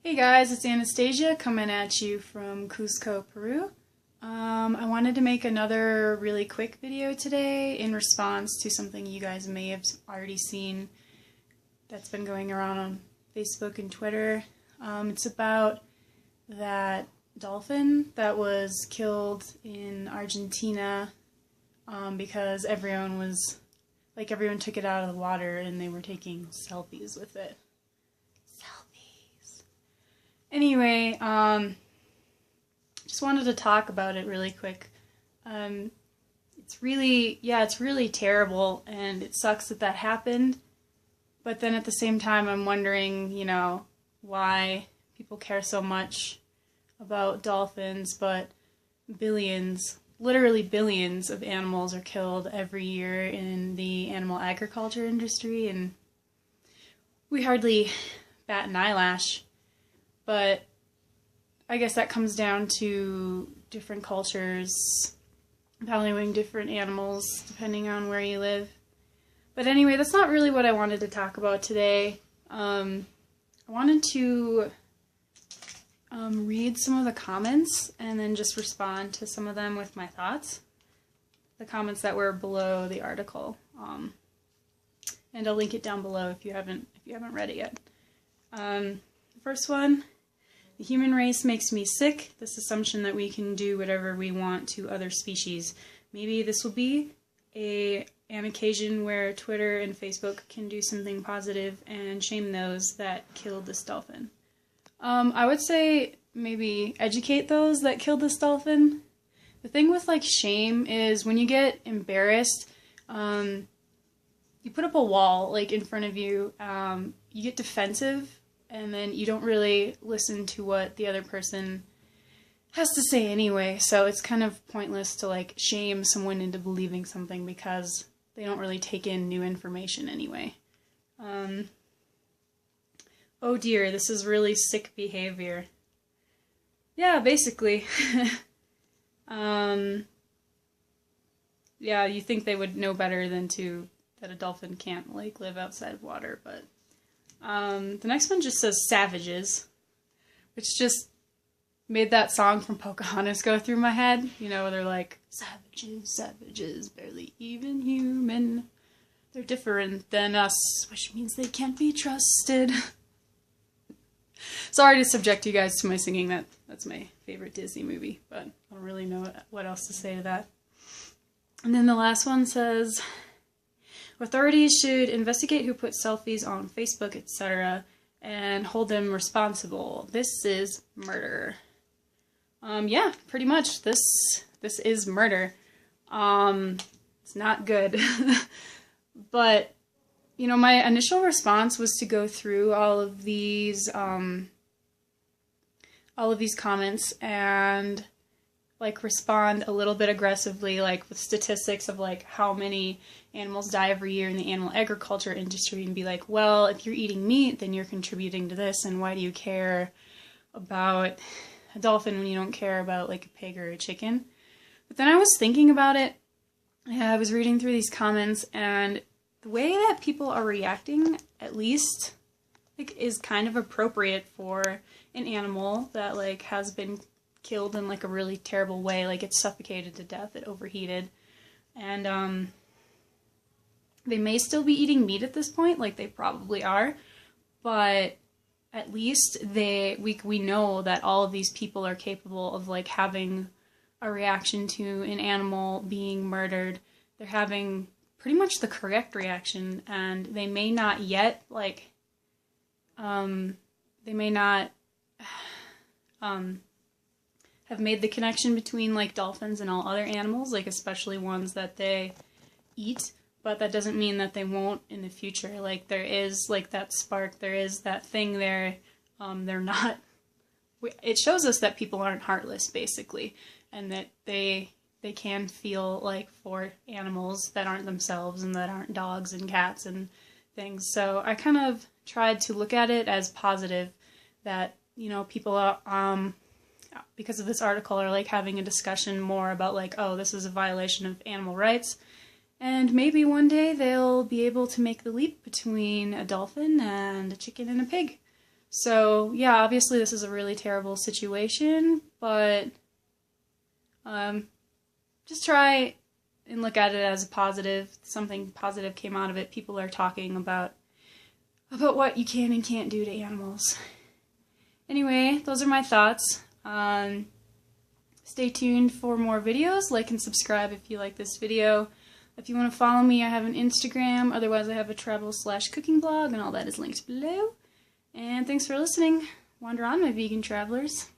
Hey guys, it's Anastasia coming at you from Cusco, Peru. I wanted to make another really quick video today in response to something you guys may have already seen that's been going around on Facebook and Twitter. It's about that dolphin that was killed in Argentina because everyone took it out of the water and they were taking selfies with it. Anyway, just wanted to talk about it really quick. It's really terrible, and it sucks that happened. But then at the same time, I'm wondering, why people care so much about dolphins, but literally billions of animals are killed every year in the animal agriculture industry, and we hardly bat an eyelash. But I guess that comes down to different cultures valuing different animals depending on where you live. But anyway, that's not really what I wanted to talk about today. I wanted to read some of the comments and then just respond to some of them with my thoughts. The comments that were below the article. And I'll link it down below if you haven't read it yet. The first one. The human race makes me sick, this assumption that we can do whatever we want to other species. Maybe this will be an occasion where Twitter and Facebook can do something positive and shame those that killed this dolphin. I would say maybe educate those that killed this dolphin. The thing with shame is when you get embarrassed, you put up a wall in front of you, you get defensive, and then you don't really listen to what the other person has to say anyway, so it's kind of pointless to shame someone into believing something because they don't really take in new information anyway. Oh dear, this is really sick behavior. Yeah, basically. Yeah, you think they would know better than that a dolphin can't live outside of water, but the next one just says savages, which just made that song from Pocahontas go through my head. They're like, savages, savages, barely even human. They're different than us, which means they can't be trusted. Sorry to subject you guys to my singing. That's my favorite Disney movie, but I don't really know what else to say to that. And then the last one says, authorities should investigate who put selfies on Facebook, etc., and hold them responsible. This is murder. Yeah, pretty much. This is murder. It's not good. But, my initial response was to go through all of these comments and respond a little bit aggressively, with statistics of how many animals die every year in the animal agriculture industry, and be like, well, if you're eating meat, then you're contributing to this, and why do you care about a dolphin when you don't care about a pig or a chicken? But then I was thinking about it, and I was reading through these comments, and the way that people are reacting, at least, is kind of appropriate for an animal that has been killed in a really terrible way, it suffocated to death, it overheated, and they may still be eating meat at this point, they probably are, but at least we know that all of these people are capable of having a reaction to an animal being murdered. They're having pretty much the correct reaction, and they may not yet they may not have made the connection between dolphins and all other animals, especially ones that they eat, but that doesn't mean that they won't in the future. There is that spark, there is that thing there. They're not, it shows us that people aren't heartless, basically, and that they can feel for animals that aren't themselves and that aren't dogs and cats and things. So I kind of tried to look at it as positive, that people are because of this article are having a discussion more about oh, this is a violation of animal rights, and maybe one day they'll be able to make the leap between a dolphin and a chicken and a pig. So, yeah, obviously this is a really terrible situation, but just try and look at it as a positive. Something positive came out of it. People are talking about what you can and can't do to animals. Anyway, those are my thoughts. Stay tuned for more videos. Like and subscribe if you like this video. If you want to follow me, I have an Instagram. Otherwise, I have a travel/cooking blog, and all that is linked below. And thanks for listening. Wander on, my vegan travelers.